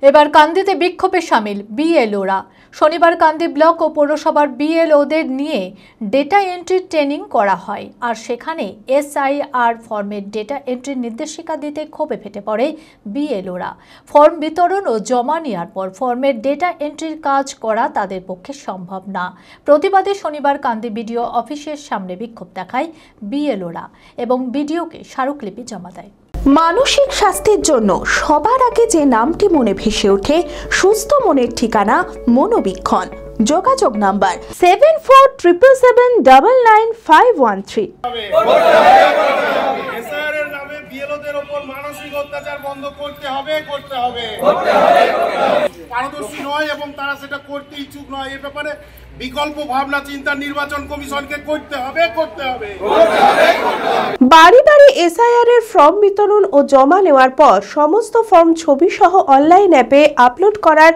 এবার কান্দিতে বিক্ষোভে সামিল বিএলওরা। শনিবার কান্দি ব্লক ও পৌরসভার বিএলওদের নিয়ে ডেটা এন্ট্রি ট্রেনিং করা হয়, আর সেখানে এসআইআর ফর্মের ডেটা এন্ট্রির নির্দেশিকা দিতে ক্ষোভে ফেটে পড়ে বিএলওরা। ফর্ম বিতরণ ও জমা নেওয়ার পর ফর্মের ডেটা এন্ট্রির কাজ করা তাদের পক্ষে সম্ভব না। প্রতিবাদে শনিবার কান্দি বিডিও অফিসের সামনে বিক্ষোভ দেখায় বিএলওরা এবং বিডিওকে স্মারকলিপি জমা দেয়। মানসিক স্বাস্থ্যের জন্য সবার আগে যে নামটি মনে ভেসে ওঠে সুস্থ মনের ঠিকানা মনোবীক্ষণ। যোগাযোগ নাম্বার 7477799513। এসআইআর নামে বিএলওদের উপর মানসিক অত্যাচার বন্ধ করতে হবে। পারদর্শী নয় এবং তারা সেটা করতে ইচ্ছুক নয়। এ ব্যাপারে বিকল্প ভাবনা চিন্তা নির্বাচন কমিশনকে করতে হবে। বাড়ি বাড়ি এসআইআর এর ফর্ম বিতরণ ও জমা নেওয়ার পর সমস্ত ফর্ম ছবি সহ অনলাইন অ্যাপে আপলোড করার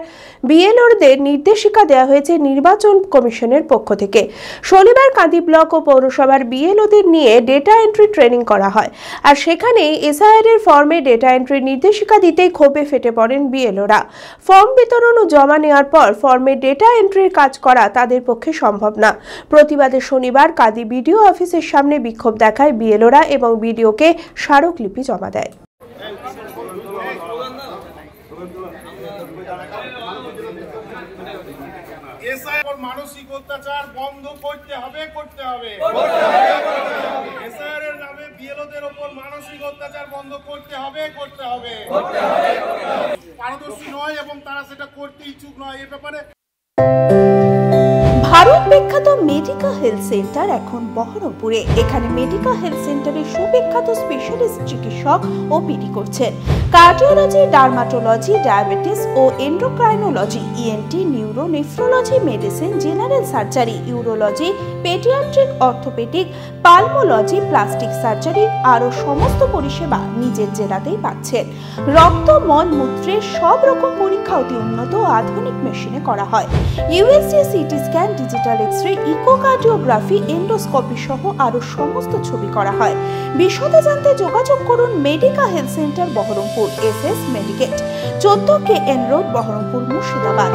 বিএলওদের নির্দেশিকা দেওয়া হয়েছে নির্বাচন কমিশনের পক্ষ থেকে। শনিবার কান্দি ব্লক ও পৌরসভার বিএলওদের নিয়ে ডেটা এন্ট্রি ট্রেনিং করা হয়, আর সেখানে এসআইআর এর ফর্মে ডেটা এন্ট্রির নির্দেশিকা দিতেই ক্ষোভে ফেটে পড়েন বিএলওরা। ফর্ম বিতরণ ও জমা নেওয়ার পর ফর্মে ডেটা এন্ট্রির কাজ করা তাদের পক্ষে সম্ভব না। প্রতিবাদে শনিবার কান্দি বিডিও অফিসের সামনে বিক্ষোভ দেখায় বিএলওরা এবং বিডিওকে স্মারকলিপি জমা দেয়। এসআইআর মানসিক অত্যাচার বন্ধ করতে হবে। এসআইআর এর নামে বিএলওদের উপর মানসিক অত্যাচার বন্ধ করতে হবে। পারদর্শী নয় এবং তারা সেটা করতে ইচ্ছুক নয়। এ ব্যাপারে ভারত বিখ্যাত মেডিকা হেলথ সেন্টার এখন বহরমপুরে। এখানে মেডিকা হেলথ সেন্টারে সুবিখ্যাত স্পেশালিস্ট চিকিৎসক ওপিডি করছেন। কার্ডিওলজি, ডার্মাটোলজি, ডায়াবেটিস ও endocrinology, ENT, neuro, nephrology, medicine, general surgery, urology, paediatric, orthopaedic, pulmonology, plastic surgery আরও সমস্ত পরিষেবা নিজের জেলাতেই পাচ্ছেন। রক্ত, মল, মূত্রের সব রকম পরীক্ষা অতি উন্নত ও আধুনিক মেশিনে করা হয়। USG, CT scan, digital x-ray, echocardiography, endoscopy সহ আরো সমস্ত ছবি করা হয়। বিশদে জানতে যোগাযোগ করুন Medica health centre Berhampore, SS Medicate, 14 KN road, Berhampore, Murshidabad.